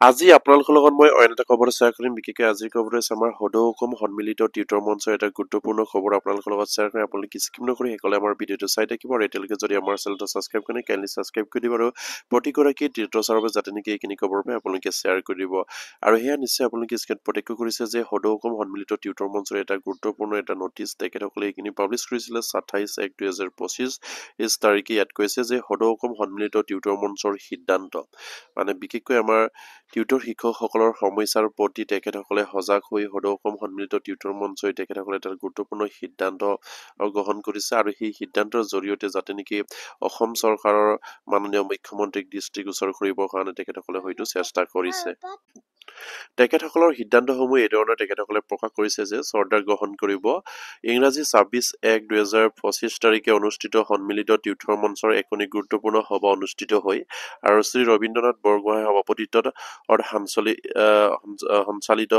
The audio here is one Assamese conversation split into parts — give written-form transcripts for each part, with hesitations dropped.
আজি আপোনালোকৰ লগত মই অন্য এটা খবৰ শ্বেয়াৰ কৰিম। বিশেষকৈ আজিৰ খবৰ হৈছে আমাৰ সদৌ অসম সন্মিলিত টিউটৰ মঞ্চৰ এটা গুৰুত্বপূৰ্ণ খবৰ আপোনালোকৰ লগত শ্বেয়াৰ কৰিম। আপোনালোকে স্কিপ নকৰি সেইকলে আমাৰ ভিডিঅ'টো চাই থাকিব আৰু এতিয়ালৈকে যদি আমাৰ চেনেলটো ছাবস্ক্ৰাইব কৰে কাইণ্ডলি ছাবস্ক্ৰাইব কৰি দিব আৰু প্ৰতিগৰাকী টিউটৰ ছাৰৰ বাবে যাতে নেকি এইখিনি খবৰ পাই আপোনালোকে শ্বেয়াৰ কৰি দিব। আৰু সেয়া নিশ্চয় আপোনালোকে স্ক্ৰীনত প্ৰত্যক্ষ কৰিছে যে সদৌ অসম সন্মিলিত টিউটৰ মঞ্চৰ এটা গুৰুত্বপূৰ্ণ এটা নটিচ তেখেতসকলে এইখিনি পাব্লিছ কৰিছিলে 28/1/2025 তাৰিখে। ইয়াত কৈছে যে সদৌ অসম সন্মিলিত টিউটৰ মঞ্চৰ সিদ্ধান্ত মানে বিশেষকৈ আমাৰ টিউটৰ শিক্ষকসকলৰ সমস্যাৰ প্ৰতি তেখেতসকলে সজাগ হৈ সদৌ অসম সন্মিলিত টিউটৰ মঞ্চই তেখেতসকলে এটা গুৰুত্বপূৰ্ণ সিদ্ধান্ত গ্ৰহণ কৰিছে আৰু সেই সিদ্ধান্তৰ জৰিয়তে যাতে নেকি অসম চৰকাৰৰ মাননীয় মুখ্যমন্ত্ৰীক দৃষ্টিগোচৰ কৰিবৰ কাৰণে তেখেতসকলে হয়তো চেষ্টা কৰিছে। তেখেতসকলৰ সিদ্ধান্তসমূহ এই ধৰণৰ তেখেতসকলে প্ৰকাশ কৰিছে যে চৰ্দাৰ গ্ৰহণ কৰিব ইংৰাজী 26/1/2025 তাৰিখে অনুষ্ঠিত সন্মিলিত টিউটৰ মঞ্চৰ এখনি গুৰুত্বপূৰ্ণ সভা অনুষ্ঠিত হৈ আৰু শ্ৰী ৰবীন্দ্ৰনাথ বৰগোহাঁইৰ সভাপতিত্বত সঞ্চালিত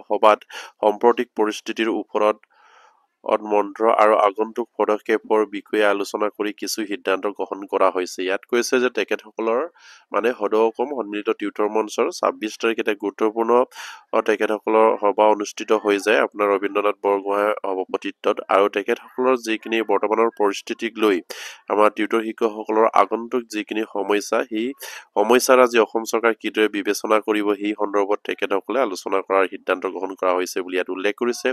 সভাত সাম্প্ৰতিক পৰিস্থিতিৰ ওপৰত মন্ত্ৰ আৰু আগন্তুক পদক্ষেপৰ বিষয়ে আলোচনা কৰি কিছু সিদ্ধান্ত গ্ৰহণ কৰা হৈছে। ইয়াত কৈছে যে তেখেতসকলৰ মানে সদৌ অসম সন্মিলিত টিউটৰ মঞ্চৰ 26 তাৰিখে এটা গুৰুত্বপূৰ্ণ তেখেতসকলৰ সভা অনুষ্ঠিত হৈ যায় আপোনাৰ ৰবীন্দ্ৰনাথ বৰগোহাঁইৰ সভাপতিত্বত আৰু তেখেতসকলৰ যিখিনি বৰ্তমানৰ পৰিস্থিতিক লৈ আমাৰ টিউটৰ শিক্ষকসকলৰ আগন্তুক যিখিনি সমস্যা সেই সমস্যাৰ আজি অসম চৰকাৰ কিদৰে বিবেচনা কৰিব সেই সন্দৰ্ভত তেখেতসকলে আলোচনা কৰাৰ সিদ্ধান্ত গ্ৰহণ কৰা হৈছে বুলি ইয়াত উল্লেখ কৰিছে।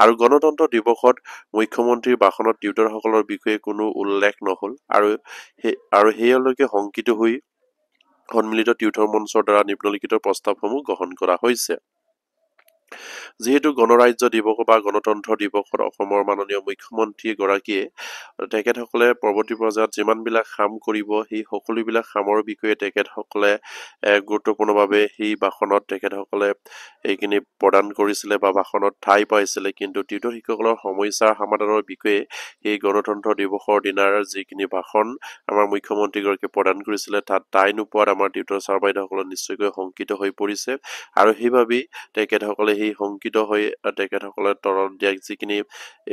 আৰু গণতন্ত্ৰ দিৱসত মুখ্যমন্ত্ৰীৰ ভাষণত টিউটৰসকলৰ বিষয়ে কোনো উল্লেখ নহল আৰু সেয়ালৈকে শংকিত হৈ সন্মিলিত টিউটৰ মঞ্চৰ দ্বাৰা নিম্নলিখিত প্ৰস্তাৱসমূহ গ্ৰহণ কৰা হৈছে। যিহেতু গণৰাজ্য দিৱস বা গণতন্ত্ৰ দিৱসত অসমৰ মাননীয় মুখ্যমন্ত্ৰী গৰাকীয়ে তেখেতসকলে পৰৱৰ্তী পৰ্যায়ত যিমানবিলাক কাম কৰিব সেই সকলোবিলাক কামৰ বিষয়ে তেখেতসকলে গুৰুত্বপূৰ্ণভাৱে সেই ভাষণত তেখেতসকলে এইখিনি প্ৰদান কৰিছিলে বা ভাষণত ঠাই পাইছিলে। কিন্তু টিউটৰ শিক্ষকসকলৰ সমস্যাৰ সমাধানৰ বিষয়ে সেই গণতন্ত্ৰ দিৱসৰ দিনাৰ যিখিনি ভাষণ আমাৰ মুখ্যমন্ত্ৰীগৰাকীয়ে প্ৰদান কৰিছিলে তাত ঠাই নোপোৱাত আমাৰ টিউটৰ ছাৰ বাইদেউসকলে নিশ্চয়কৈ শংকিত হৈ পৰিছে আৰু সেইবাবেই তেখেতসকলে সেই শংকিত হৈ তেখেতসকলে তৰল দিয়া যিখিনি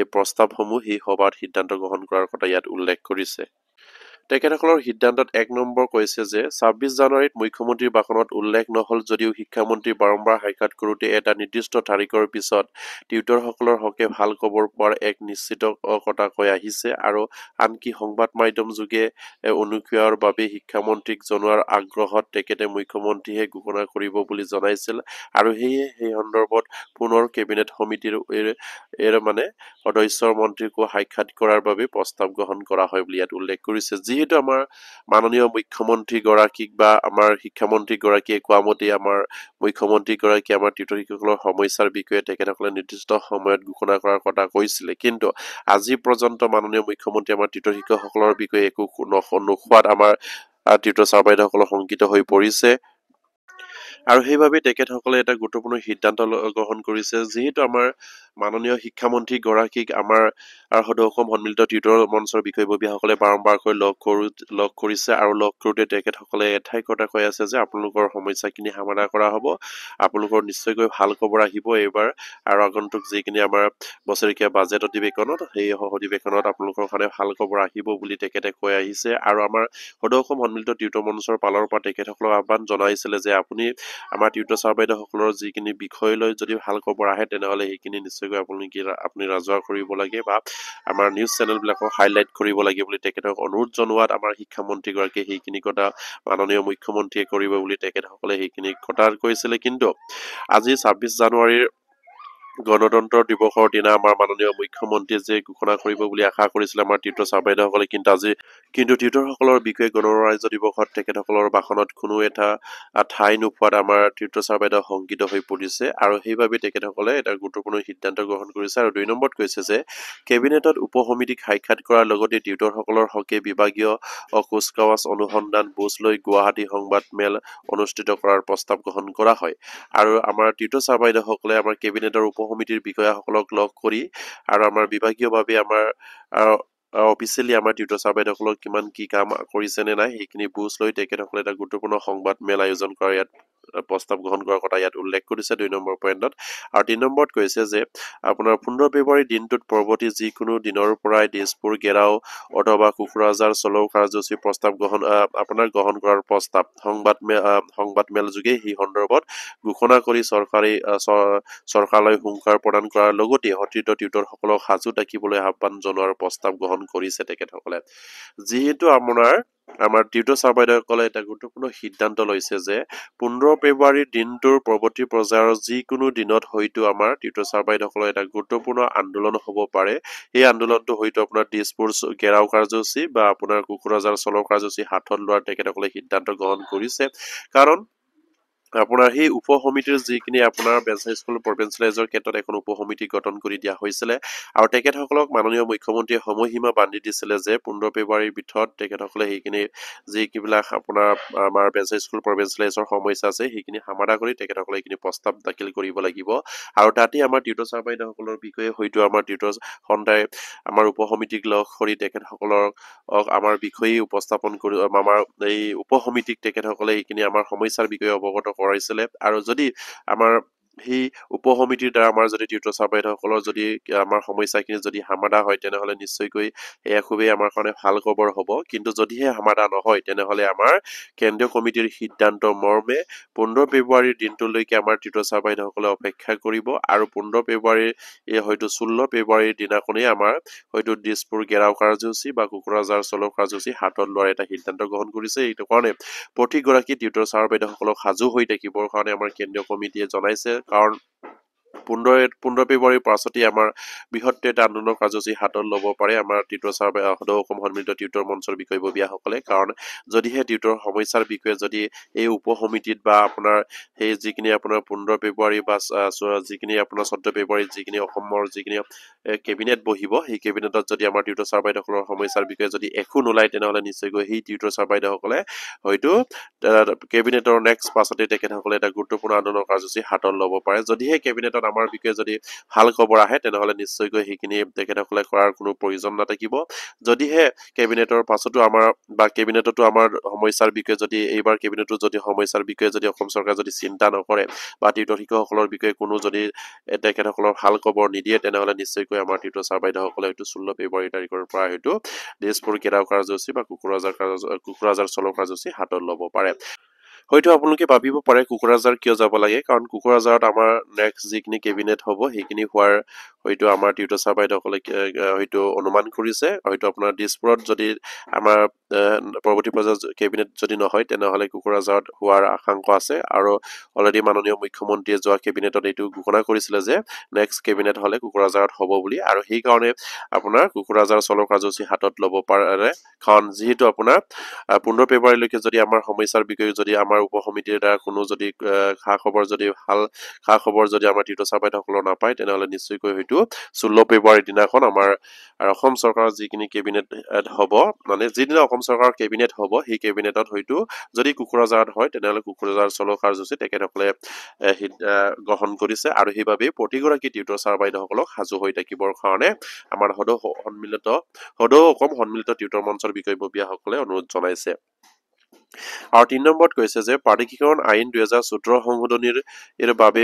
এই প্ৰস্তাৱসমূহ সেই সভাত সিদ্ধান্ত গ্ৰহণ কৰাৰ কথা ইয়াত উল্লেখ কৰিছে। তেখেতসকলৰ সিদ্ধান্তত 1 নম্বৰ কৈছে যে 26 জানুৱাৰীত মুখ্যমন্ত্ৰীৰ ভাষণত উল্লেখ নহল যদিও শিক্ষামন্ত্ৰী বাৰম্বাৰ সাক্ষাৎ কৰোঁতে এটা নিৰ্দিষ্ট তাৰিখৰ পিছত টিউটৰসকলৰ হকে ভাল খবৰ পোৱাৰ এক নিশ্চিত কথা কৈ আহিছে আৰু আনকি সংবাদ মাধ্যম যোগে অনুসূয়াৰ বাবে শিক্ষামন্ত্ৰীক জনোৱাৰ আগ্ৰহত তেখেতে মুখ্যমন্ত্ৰীহে ঘোষণা কৰিব বুলি জনাইছিল আৰু সেয়ে সেই সন্দৰ্ভত পুনৰ কেবিনেট সমিতিৰ মানে সদস্যৰ মন্ত্ৰীকো সাক্ষাৎ কৰাৰ বাবে প্ৰস্তাৱ গ্ৰহণ কৰা হয় বুলি ইয়াত উল্লেখ কৰিছে। যিহেতু আমাৰ মাননীয় মুখ্যমন্ত্ৰী গৰাকীক বা আমাৰ শিক্ষামন্ত্ৰী গৰাকীয়ে কোৱা মতে আমাৰ মুখ্যমন্ত্ৰী গৰাকীয়ে আমাৰ টিউটৰ শিক্ষকসকলৰ সমস্যাৰ বিষয়ে তেখেতসকলে নিৰ্দিষ্ট সময়ত ঘোষণা কৰাৰ কথা কৈছিলে। কিন্তু আজি পৰ্যন্ত মাননীয় মুখ্যমন্ত্ৰী আমাৰ টিউটৰ শিক্ষকসকলৰ বিষয়ে একো নোখোৱাত আমাৰ টিউটৰ ছাৰ বাইদেউসকলৰ শংকিত হৈ পৰিছে আৰু সেইবাবে তেখেতসকলে এটা গুৰুত্বপূৰ্ণ সিদ্ধান্ত গ্ৰহণ কৰিছে। যিহেতু আমাৰ মাননীয় শিক্ষামন্ত্ৰী গৰাকীক আমাৰ সদৌ অসম সন্মিলিত টিউটৰ মঞ্চৰ বিষয়ববীয়াসকলে বাৰম্বাৰকৈ লগ কৰিছে আৰু লগ কৰোঁতে তেখেতসকলে এঠাই কথা কৈ আছে যে আপোনালোকৰ সমস্যাখিনি সমাধান কৰা হ'ব, আপোনালোকৰ নিশ্চয়কৈ ভাল খবৰ আহিব এইবাৰ আৰু আগন্তুক যিখিনি আমাৰ বছৰেকীয়া বাজেট অধিৱেশনত সেই অধিৱেশনত আপোনালোকৰ কাৰণে ভাল খবৰ আহিব বুলি তেখেতে কৈ আহিছে। আৰু আমাৰ সদৌ অসম সন্মিলিত টিউটৰ মঞ্চৰ পালৰ পৰা তেখেতসকলক আহ্বান জনাইছিলে যে আপুনি আমাৰ টিউটৰ ছাৰ বাইদেউসকলৰ যিখিনি বিষয় লৈ যদি ভাল খবৰ আহে তেনেহ'লে সেইখিনি নিশ্চয়কৈ আপুনি ৰাজহুৱা কৰিব লাগে বা আমাৰ নিউজ চেনেলবিলাকক হাইলাইট কৰিব লাগে বুলি তেখেতক অনুৰোধ জনোৱাত আমাৰ শিক্ষামন্ত্ৰীগৰাকীয়ে সেইখিনি কথা মাননীয় মুখ্যমন্ত্ৰীয়ে কৰিব বুলি তেখেতসকলে সেইখিনি কথা কৈছিলে। কিন্তু আজি 26 জানুৱাৰীৰ গণতন্ত্ৰ দিৱসৰ দিনা আমাৰ মাননীয় মুখ্যমন্ত্ৰীয়ে যে ঘোষণা কৰিব বুলি আশা কৰিছিলে আমাৰ টিউটৰ ছাৰ বাইদেউসকলে কিন্তু টিউটৰসকলৰ বিষয়ে গণৰাজ্য দিৱসত তেখেতসকলৰ ভাষণত কোনো এটা ঠাই নোপোৱাত আমাৰ টিউটৰ ছাৰ বাইদেউ শংকিত হৈ পৰিছে আৰু সেইবাবে তেখেতসকলে এটা গুৰুত্বপূৰ্ণ সিদ্ধান্ত গ্ৰহণ কৰিছে। আৰু 2 নম্বৰত কৈছে যে কেবিনেটত উপসমিতিক সাক্ষাৎ কৰাৰ লগতে টিউটৰসকলৰ হকে বিভাগীয় কুচকাৱাজ অনুসন্ধান বুজ লৈ গুৱাহাটী সংবাদ মেল অনুষ্ঠিত কৰাৰ প্ৰস্তাৱ গ্ৰহণ কৰা হয় আৰু আমাৰ টিউটৰ ছাৰ বাইদেউসকলে আমাৰ কেবিনেটৰ উপসমিতিৰ বিষয়াসকলক লগ কৰি আৰু আমাৰ বিভাগীয়ভাৱে আমাৰ অফিচিয়েলি আমাৰ টিউটৰ ছাৰ বাইদেউসকলক কিমান কি কাম কৰিছে নে নাই সেইখিনি বুজ লৈ তেখেতসকলে এটা গুৰুত্বপূৰ্ণ সংবাদ মেল আয়োজন কৰে ইয়াত প্ৰস্তাৱ গ্ৰহণ কৰাৰ কথা ইয়াত উল্লেখ কৰিছে 2 নম্বৰ পইণ্টত। আৰু 3 নম্বৰত কৈছে যে আপোনাৰ 15 ফেব্ৰুৱাৰী দিনটোত পৰৱৰ্তী যিকোনো দিনৰ পৰাই দিছপুৰ গেৰাও অথবা কোকৰাঝাৰ চলৌ কাৰ্যসূচী প্ৰস্তাৱ গ্ৰহণ কৰাৰ প্ৰস্তাৱ সংবাদমেল যোগে সেই সন্দৰ্ভত ঘোষণা কৰি চৰকাৰলৈ হুংকাৰ প্ৰদান কৰাৰ লগতে সতীৰ্থ টিউটৰসকলক সাজু থাকিবলৈ আহ্বান জনোৱাৰ প্ৰস্তাৱ গ্ৰহণ কৰিছে তেখেতসকলে। যিহেতু আমাৰ টিউটৰ ছাৰ বাইদেউসকলে এটা গুৰুত্বপূৰ্ণ সিদ্ধান্ত লৈছে যে 15 ফেব্ৰুৱাৰীৰ দিনটোৰ পৰৱৰ্তী পৰ্যায়ৰ যিকোনো দিনত হয়তো আমাৰ টিউটৰ ছাৰ বাইদেউসকলৰ এটা গুৰুত্বপূৰ্ণ আন্দোলন হ'ব পাৰে। এই আন্দোলনটো হয়তো আপোনাৰ দিছপুৰ গেৰাও কাৰ্যসূচী বা আপোনাৰ কোকৰাঝাৰ চলৌ কাৰ্যসূচী হাতত লোৱাৰ তেখেতসকলে সিদ্ধান্ত গ্ৰহণ কৰিছে। কাৰণ আপোনাৰ সেই উপ সমিতিৰ যিখিনি আপোনাৰ বেঞ্চ হাইস্কুল প্ৰভিন্সিয়েলাইজৰ ক্ষেত্ৰত এখন উপ সমিতি গঠন কৰি দিয়া হৈছিলে আৰু তেখেতসকলক মাননীয় মুখ্যমন্ত্ৰীয়ে সময়সীমা বান্ধি দিছিলে যে 15 ফেব্ৰুৱাৰীৰ ভিতৰত তেখেতসকলে সেইখিনি যিবিলাক আপোনাৰ আমাৰ বেঞ্চ হাইস্কুল প্ৰভিন্সিয়েলাইজৰ সমস্যা আছে সেইখিনি সমাধা কৰি তেখেতসকলে এইখিনি প্ৰস্তাৱ দাখিল কৰিব লাগিব। আৰু তাতে আমাৰ টিউটৰ ছাৰ বাইদেউসকলৰ বিষয়ে হয়তো আমাৰ টিউটৰ সন্থাই আমাৰ উপ সমিতিক লগ কৰি তেখেতসকলক আমাৰ বিষয়ে উপস্থাপন কৰি আমাৰ এই উপ সমিতিক তেখেতসকলে এইখিনি আমাৰ সমস্যাৰ বিষয়ে অৱগত কৰাইছিলে। আৰু যদি আমাৰ সেই উপ সমিতিৰ দ্বাৰা আমাৰ যদি টিউটৰ ছাৰ বাইদেউসকলৰ যদি আমাৰ সমস্যাখিনি যদি সমাধা হয় তেনেহলে নিশ্চয়কৈ এয়া খুবেই আমাৰ কাৰণে ভাল খবৰ হ'ব। কিন্তু যদিহে সমাধা নহয় তেনেহলে আমাৰ কেন্দ্ৰীয় কমিটিৰ সিদ্ধান্ত মৰ্মে 15 ফেব্ৰুৱাৰীৰ দিনটোলৈকে আমাৰ টিউটৰ ছাৰ বাইদেউসকলে অপেক্ষা কৰিব আৰু 15 ফেব্ৰুৱাৰীৰ হয়তো 16 ফেব্ৰুৱাৰীৰ দিনাখনেই আমাৰ হয়তো দিছপুৰ গেৰাও কাৰ্যসূচী বা কোকৰাঝাৰ চলৌ কাৰ্যসূচী হাতত লোৱাৰ এটা সিদ্ধান্ত গ্ৰহণ কৰিছে। এইটো কাৰণে প্ৰতিগৰাকী টিউটৰ ছাৰ বাইদেউসকলক সাজু হৈ থাকিবৰ কাৰণে আমাৰ কেন্দ্ৰীয় কমিটিয়ে জনাইছে। কাৰণ 15 ফেব্ৰুৱাৰীৰ পাছতে আমাৰ বৃহৎ এটা আন্দোলনৰ কাৰ্যসূচী হাতত ল'ব পাৰে আমাৰ টিউটৰ ছাৰ সদৌ অসম সন্মিলিত টিউটৰ মঞ্চৰ বিষয়ববীয়াসকলে। কাৰণ যদিহে টিউটৰ সমস্যাৰ বিষয়ে যদি এই উপ সমিতিত বা আপোনাৰ সেই যিখিনি আপোনাৰ 15 ফেব্ৰুৱাৰী বা যিখিনি আপোনাৰ 14 ফেব্ৰুৱাৰীত যিখিনি অসমৰ যিখিনি কেবিনেট বহিব সেই কেবিনেটত যদি আমাৰ টিউটৰ ছাৰ বাইদেউসকলৰ সমস্যাৰ বিষয়ে যদি একো নোলায় তেনেহলে নিশ্চয়কৈ সেই টিউটৰ ছাৰ বাইদেউসকলে হয়তো কেবিনেটৰ নেক্সট পাছতে তেখেতসকলে এটা গুৰুত্বপূৰ্ণ আন্দোলনৰ কাৰ্যসূচী হাতত ল'ব পাৰে। যদিহে কেবিনেটত আমাৰ বিষয়ে যদি ভাল খবৰ আহে তেনেহলে নিশ্চয়কৈ সেইখিনি তেখেতসকলে কৰাৰ কোনো প্ৰয়োজন নাথাকিব। যদিহে কেবিনেটৰ পাছতো আমাৰ বা কেবিনেটতো আমাৰ সমস্যাৰ বিষয়ে যদি এইবাৰ কেবিনেটৰ যদি সমস্যাৰ বিষয়ে যদি অসম চৰকাৰে যদি চিন্তা নকৰে বা টিউটৰ শিক্ষকসকলৰ বিষয়ে কোনো যদি তেখেতসকলৰ ভাল খবৰ নিদিয়ে তেনেহলে নিশ্চয়কৈ আমাৰ টিউটৰ ছাৰ বাইদেউসকলে হয়তো 16 ফেব্ৰুৱাৰী তাৰিখৰ পৰা হয়তো দিছপুৰ গেৰাও কাৰ্যসূচী বা কোকৰাঝাৰ চলৌ কাৰ্যসূচী হাতত ল'ব পাৰে। হয়তো আপোনালোকে ভাবিব পাৰে কোকৰাঝাৰ কিয় যাব লাগে। কাৰণ কোকৰাঝাৰত আমাৰ নেক্সট যিখিনি কেবিনেট হ'ব সেইখিনি হোৱাৰ হয়তো আমাৰ টিউটৰ ছাৰ বাইদেউসকলে হয়তো অনুমান কৰিছে। হয়তো আপোনাৰ দিছপুৰত যদি আমাৰ পৰৱৰ্তী পৰ্যায়ৰ কেবিনেট যদি নহয় তেনেহলে কোকৰাঝাৰত হোৱাৰ আশংকা আছে। আৰু অলৰেডি মাননীয় মুখ্যমন্ত্ৰীয়ে যোৱা কেবিনেটত এইটো ঘোষণা কৰিছিলে যে নেক্সট কেবিনেট হলে কোকৰাঝাৰত হ'ব বুলি। আৰু সেইকাৰণে আপোনাৰ কোকৰাঝাৰ চলৌ কাৰ্যসূচী হাতত ল'ব পাৰে। কাৰণ যিহেতু আপোনাৰ 15 ফেব্ৰুৱাৰীলৈকে যদি আমাৰ সমস্যাৰ বিষয়ে যদি আমাৰ উপ সমিতিৰ দ্বাৰা কোনো যদি খা খবৰ যদি আমাৰ টিউটৰ ছাৰ বাইদেউসকলৰ নাপায় তেনেহলে নিশ্চয়কৈ হয়তো 16 ফেব্ৰুৱাৰীৰ দিনাখন আমাৰ অসম চৰকাৰৰ যিখিনি কেবিনেট হ'ব মানে যিদিনা অসম চৰকাৰৰ কেবিনেট হ'ব সেই কেবিনেটত হয়তো যদি কোকৰাঝাৰত হয় তেনেহলে কোকৰাঝাৰ চলৌ কাৰ্যসূচী তেখেতসকলে গ্ৰহণ কৰিছে। আৰু সেইবাবে প্ৰতিগৰাকী টিউটৰ ছাৰ বাইদেউসকলক সাজু হৈ থাকিবৰ কাৰণে আমাৰ সদৌ অসম সন্মিলিত টিউটৰ মঞ্চৰ বিষয়ববীয়াসকলে অনুৰোধ জনাইছে। আৰু 3 নম্বৰত কৈছে যে প্ৰাধিকৰণ আইন 2014 সংশোধনীৰ বাবে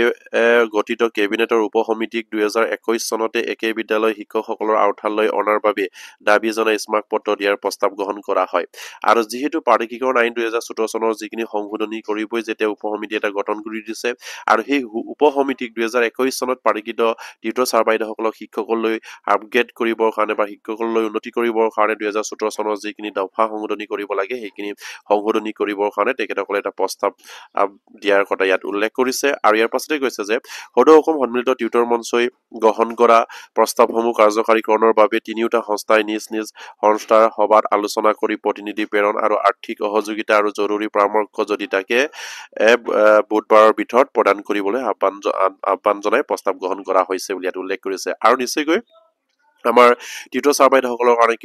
গঠিত কেবিনেটৰ উপ সমিতিক 2021 চনতে একে বিদ্যালয় শিক্ষকসকলৰ আওতালৈ অনাৰ বাবে দাবী জনাই স্মাৰক পত্ৰ দিয়াৰ প্ৰস্তাৱ গ্ৰহণ কৰা হয়। আৰু যিহেতু প্ৰাধিকৰণ আইন 2014 চনৰ যিখিনি সংশোধনী কৰিবই যেতিয়া উপ সমিতি এটা গঠন কৰি দিছে আৰু সেই উপ সমিতিক 2021 চনত প্ৰাধিকৃত টিউটৰ ছাৰ বাইদেউসকলক শিক্ষকলৈ আপগ্ৰেড কৰিবৰ কাৰণে বা শিক্ষকলৈ উন্নতি কৰিবৰ কাৰণে 2014 চনৰ যিখিনি দফা সংশোধনী কৰিব লাগে সেইখিনি সংশোধনী কৰিবৰ কাৰণে তেখেতসকলে এটা প্ৰস্তাৱ দিয়াৰ কথা ইয়াত উল্লেখ কৰিছে। আৰু ইয়াৰ পাছতে কৈছে যে সদৌ অসম সন্মিলিত টিউটৰ মঞ্চই গ্ৰহণ কৰা প্ৰস্তাৱসমূহ কাৰ্যকাৰীকৰণৰ বাবে তিনিওটা সংস্থাই নিজ নিজ সংস্থাৰ সভাত আলোচনা কৰি প্ৰতিনিধি প্ৰেৰণ আৰু আৰ্থিক সহযোগিতা আৰু জৰুৰী পৰামৰ্শ যদি থাকে বুধবাৰৰ ভিতৰত প্ৰদান কৰিবলৈ আহ্বান জনাই প্ৰস্তাৱ গ্ৰহণ কৰা হৈছে বুলি ইয়াত উল্লেখ কৰিছে। আৰু নিশ্চয়কৈ আমাৰ টিউটৰ ছাৰ বাইদেউসকলৰ কাৰণে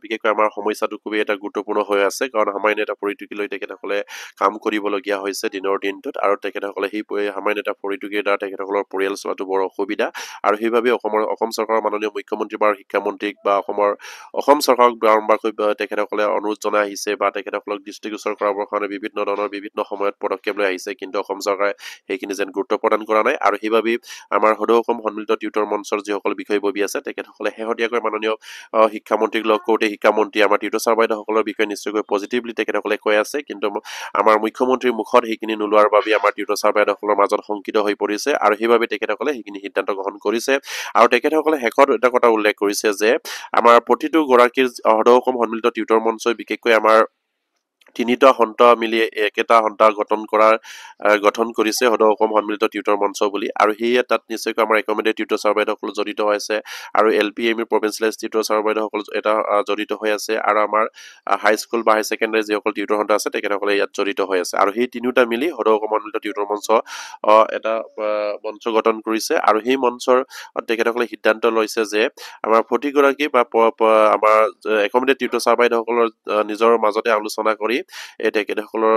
বিশেষকৈ আমাৰ সমস্যাটো খুবেই এটা গুৰুত্বপূৰ্ণ হৈ আছে কাৰণ সামান্য এটা পৰিটোকি লৈ তেখেতসকলে কাম কৰিবলগীয়া হৈছে দিনৰ দিনটোত আৰু তেখেতসকলে সেই সামান্য এটা পৰিটোকিৰ দ্বাৰা তেখেতসকলৰ পৰিয়াল চলাটো বৰ অসুবিধা আৰু সেইবাবে অসম চৰকাৰৰ মাননীয় মুখ্যমন্ত্ৰী বা শিক্ষামন্ত্ৰীক বা অসম চৰকাৰক বাৰম্বাৰকৈ তেখেতসকলে অনুৰোধ জনাই আহিছে বা তেখেতসকলক দৃষ্টিগোচৰ কৰাবৰ কাৰণে বিভিন্ন ধৰণৰ বিভিন্ন সময়ত পদক্ষেপ লৈ আহিছে কিন্তু অসম চৰকাৰে সেইখিনি যেন গুৰুত্ব প্ৰদান কৰা নাই আৰু সেইবাবেই আমাৰ সদৌ অসম সন্মিলিত টিউটৰ মঞ্চৰ যিসকল বিষয়ববী আছে তেখেতসকলে শেহতীয়াকৈ মাননীয় শিক্ষামন্ত্ৰীক লগ কৰোঁতে শিক্ষামন্ত্ৰী আমাৰ টিউটৰ ছাৰ বাইদেউসকলৰ বিষয়ে নিশ্চয়কৈ পজিটিভলি তেখেতসকলে কৈ আছে কিন্তু আমাৰ মুখ্যমন্ত্ৰীৰ মুখত সেইখিনি নোলোৱাৰ বাবে আমাৰ টিউটৰ ছাৰ বাইদেউসকলৰ মাজত শংকিত হৈ পৰিছে আৰু সেইবাবে তেখেতসকলে সেইখিনি সিদ্ধান্ত গ্ৰহণ কৰিছে আৰু তেখেতসকলে শেষত এটা কথা উল্লেখ কৰিছে যে আমাৰ প্ৰতিটো গৰাকীৰ সদৌ অসম সন্মিলিত টিউটৰ মঞ্চই বিশেষকৈ আমাৰ তিনিটা সন্থা মিলি একেটা সন্থা গঠন কৰিছে সদৌ অসম সন্মিলিত টিউটৰ মঞ্চ বুলি আৰু সেয়ে তাত নিশ্চয়কৈ আমাৰ ৰেকমেণ্ডেড টিউটৰ ছাৰ বাইদেউসকল জড়িত হৈ আছে আৰু LP, ME provincialise tutor sir বাইদেউসকল এটা জড়িত হৈ আছে আৰু আমাৰ হাইস্কুল বা হাই ছেকেণ্ডাৰী যিসকল টিউটৰ সন্থা আছে তেখেতসকলে ইয়াত জড়িত হৈ আছে আৰু সেই তিনিওটা মিলি সদৌ অসম সন্মিলিত টিউটৰ মঞ্চ এটা মঞ্চ গঠন কৰিছে আৰু সেই মঞ্চৰ তেখেতসকলে সিদ্ধান্ত লৈছে যে আমাৰ প্ৰতিগৰাকী বা আমাৰ ৰেকমেণ্ডেড টিউটৰ ছাৰ বাইদেউসকলৰ নিজৰ মাজতে আলোচনা কৰি তেখেতসকলৰ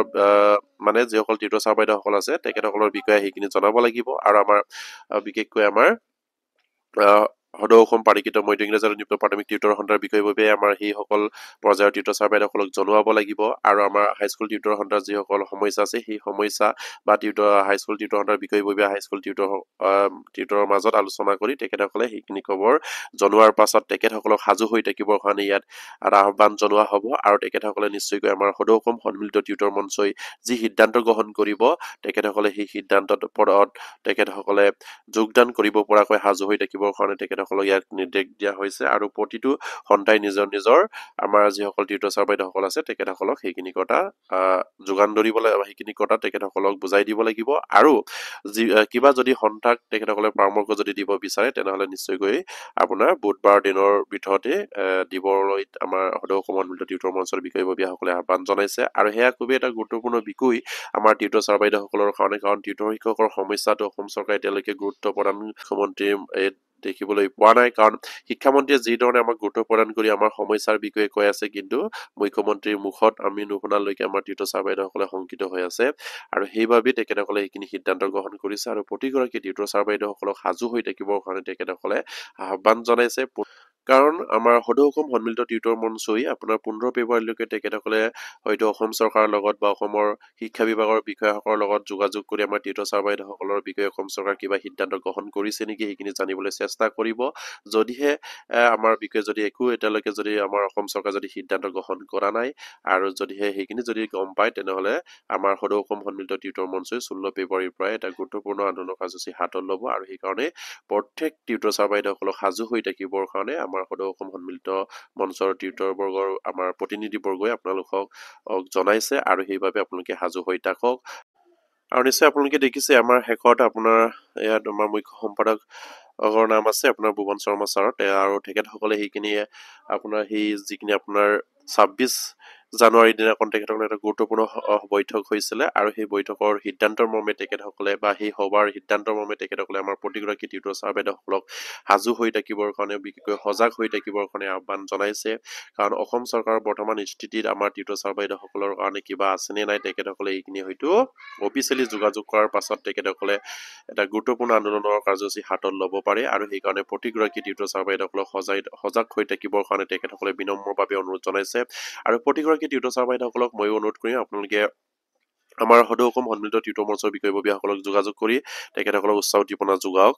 মানে যিসকল টিউটৰ ছাৰ বাইদেউসকল আছে তেখেতসকলৰ বিষয়ে সেইখিনি জনাব লাগিব আৰু আমাৰ বিশেষকৈ আমাৰ সদৌ অসম পাৰিকৃত মধ্য ইংৰাজী আৰু নিম্ন প্ৰাথমিক টিউটৰ সন্থাৰ বিষয়ববীয়ে আমাৰ সেইসকল পৰ্যায়ৰ টিউটৰ ছাৰ বাইদেউসকলক জনোৱাব লাগিব আৰু আমাৰ হাইস্কুল টিউটৰ সন্থাৰ যিসকল সমস্যা আছে সেই সমস্যা বা হাইস্কুল টিউটৰ সন্থাৰ বিষয়ববীয়ে হাইস্কুল টিউটৰৰ মাজত আলোচনা কৰি তেখেতসকলে সেইখিনি খবৰ জনোৱাৰ পাছত তেখেতসকলক সাজু হৈ থাকিবৰ কাৰণে ইয়াত এটা আহ্বান জনোৱা হ'ব আৰু তেখেতসকলে নিশ্চয়কৈ আমাৰ সদৌ অসম সন্মিলিত টিউটৰ মঞ্চই যি সিদ্ধান্ত গ্ৰহণ কৰিব তেখেতসকলে সেই সিদ্ধান্তত পৰত তেখেতসকলে যোগদান কৰিব পৰাকৈ সাজু হৈ থাকিবৰ কাৰণে তেখেতসকলক ইয়াক নিৰ্দেশ দিয়া হৈছে আৰু প্ৰতিটো সন্থাই নিজৰ নিজৰ আমাৰ যিসকল টিউটৰ ছাৰ বাইদেউসকল আছে তেখেতসকলক সেইখিনি কথা যোগান ধৰিবলৈ সেইখিনি কথা তেখেতসকলক বুজাই দিব লাগিব আৰু কিবা যদি সন্থাক তেখেতসকলে পৰামৰ্শ যদি দিব বিচাৰে তেনেহ'লে নিশ্চয়কৈ আপোনাৰ বুধবাৰ দিনৰ ভিতৰতে দিবলৈ আমাৰ সদৌ অসম সন্মিলিত টিউটৰ মঞ্চৰ বিষয়ববীয়াসকলে আহ্বান জনাইছে আৰু সেয়া খুবেই এটা গুৰুত্বপূৰ্ণ বিষয় আমাৰ টিউটৰ ছাৰ বাইদেউসকলৰ কাৰণে কাৰণ টিউটৰ শিক্ষকৰ সমস্যাটো অসম চৰকাৰে এতিয়ালৈকে গুৰুত্ব প্ৰদান মুখ্যমন্ত্ৰীয়ে দেখিবলৈ পোৱা নাই কাৰণ শিক্ষামন্ত্ৰীয়ে যিধৰণে আমাক গুৰুত্ব প্ৰদান কৰি আমাৰ সমস্যাৰ বিষয়ে কৈ আছে কিন্তু মুখ্যমন্ত্ৰীৰ মুখত আমি নুশুনালৈকে আমাৰ টিউটৰ ছাৰ বাইদেউসকলে শংকিত হৈ আছে আৰু সেইবাবেই তেখেতসকলে সেইখিনি সিদ্ধান্ত গ্ৰহণ কৰিছে আৰু প্ৰতিগৰাকী টিউটৰ ছাৰ বাইদেউসকলক সাজু হৈ থাকিবৰ কাৰণে তেখেতসকলে আহ্বান জনাইছে কাৰণ আমাৰ সদৌ অসম সন্মিলিত টিউটৰ মঞ্চই আপোনাৰ 15 ফেব্ৰুৱাৰীলৈকে তেখেতসকলে হয়তো অসম চৰকাৰৰ লগত বা অসমৰ শিক্ষা বিভাগৰ বিষয়াসকলৰ লগত যোগাযোগ কৰি আমাৰ টিউটৰ ছাৰ বাইদেউসকলৰ বিষয়ে অসম চৰকাৰ কিবা সিদ্ধান্ত গ্ৰহণ কৰিছে নেকি সেইখিনি জানিবলৈ চেষ্টা কৰিব যদিহে আমাৰ বিষয়ে যদি একো এতিয়ালৈকে যদি আমাৰ অসম চৰকাৰ যদি সিদ্ধান্ত গ্ৰহণ কৰা নাই আৰু যদিহে সেইখিনি যদি গম পায় তেনেহ'লে আমাৰ সদৌ অসম সন্মিলিত টিউটৰ মঞ্চই 16 ফেব্ৰুৱাৰীৰ পৰাই এটা গুৰুত্বপূৰ্ণ আন্দোলন কাৰ্যসূচী হাতত ল'ব আৰু সেইকাৰণে প্ৰত্যেক টিউটৰ ছাৰ বাইদেউসকলক সাজু হৈ থাকিবৰ কাৰণে আমাৰ সদৌ অসম সন্মিলিত মঞ্চৰ টিউটৰ বৰ্গৰ আমাৰ প্ৰতিনিধি বৰ্গই আপোনালোকক জনাইছে আৰু সেইবাবে আপোনালোকে সাজু হৈ থাকক আৰু নিশ্চয় আপোনালোকে দেখিছে আমাৰ শেষত আপোনাৰ ইয়াত আমাৰ মুখ্য সম্পাদকৰ নাম আছে আপোনাৰ ভুৱন শৰ্মা ছাৰ আৰু তেখেতসকলে সেইখিনিয়ে আপোনাৰ সেই যিখিনি আপোনাৰ 26 জানুৱাৰীৰ দিনাখন তেখেতসকলে এটা গুৰুত্বপূৰ্ণ বৈঠক হৈছিলে আৰু সেই বৈঠকৰ সিদ্ধান্তৰ মৰ্মে তেখেতসকলে বা সেই সভাৰ সিদ্ধান্তৰ মৰ্মে তেখেতসকলে আমাৰ প্ৰতিগৰাকী টিউটৰ ছাৰ বাইদেউসকলক সাজু হৈ থাকিবৰ কাৰণে বিশেষকৈ সজাগ হৈ থাকিবৰ কাৰণে আহ্বান জনাইছে কাৰণ অসম চৰকাৰৰ বৰ্তমান স্থিতিত আমাৰ টিউটৰ ছাৰ বাইদেউসকলৰ কাৰণে কিবা আছেনে নাই তেখেতসকলে এইখিনি হয়তো অফিচিয়েলি যোগাযোগ কৰাৰ পাছত তেখেতসকলে এটা গুৰুত্বপূৰ্ণ আন্দোলনৰ কাৰ্যসূচী হাতত ল'ব পাৰে আৰু সেইকাৰণে প্ৰতিগৰাকী টিউটৰ ছাৰ বাইদেউসকলক সজাগ হৈ থাকিবৰ কাৰণে তেখেতসকলে বিনম্ৰভাৱে অনুৰোধ জনাইছে আৰু প্ৰতিগৰাকী টিউটৰ ছাৰ বাইদেউসকলক ময়ো অনুৰোধ কৰিম আপোনালোকে আমাৰ সদৌ অসম সন্মিলিত টিউটৰ মঞ্চৰ বিষয়ববীয়াসকলক যোগাযোগ কৰি তেখেতসকলক উৎসাহ উদ্দীপনা যোগাওক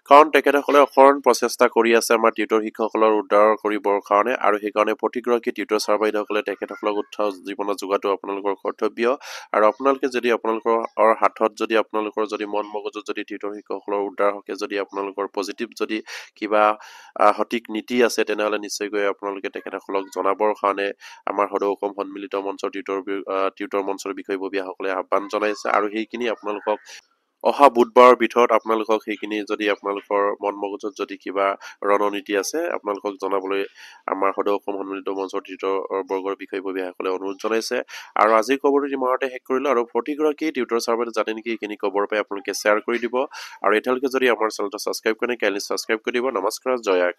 কাৰণ তেখেতসকলে অহৰহ প্ৰচেষ্টা কৰি আছে আমাৰ টিউটৰ শিক্ষকসকলৰ উদ্ধাৰ কৰিবৰ কাৰণে আৰু সেইকাৰণে প্ৰতিগৰাকী টিউটৰ ছাৰ বাইদেউসকলে তেখেতসকলক উৎসাহ উদ্দীপনা যোগাটো আপোনালোকৰ কৰ্তব্য আৰু আপোনালোকে যদি আপোনালোকৰ হাতত যদি আপোনালোকৰ যদি মন মগজুত যদি টিউটৰ শিক্ষকসকলৰ উদ্ধাৰ হকে যদি আপোনালোকৰ পজিটিভ যদি কিবা সঠিক নীতি আছে তেনেহ'লে নিশ্চয়কৈ আপোনালোকে তেখেতসকলক জনাবৰ কাৰণে আমাৰ সদৌ অসম সন্মিলিত মঞ্চৰ টিউটৰ মঞ্চৰ বিষয়ববীয়াসকলে আহ্বান জনাইছে আৰু সেইখিনি আপোনালোকক অহা বুধবাৰৰ ভিতৰত আপোনালোকক সেইখিনি যদি আপোনালোকৰ মন মগজুত যদি কিবা ৰণনীতি আছে আপোনালোকক জনাবলৈ আমাৰ সদৌ অসম সন্মিলিত মঞ্চৰ তৃতীয় বৰ্গৰ বিষয়ববীয়াসকলে অনুৰোধ জনাইছে আৰু আজিৰ খবৰটো ইমানতে শেষ কৰিলো আৰু প্ৰতিগৰাকী টিউটৰ ছাৰ্ভাৰে জানে নেকি এইখিনি খবৰ পাই আপোনালোকে শ্বেয়াৰ কৰি দিব আৰু এতিয়ালৈকে যদি আমাৰ চেনেলটো ছাবস্ক্ৰাইব কৰে কাইণ্ডলি ছাবস্ক্ৰাইব কৰি দিব নমস্কাৰ জয় আগ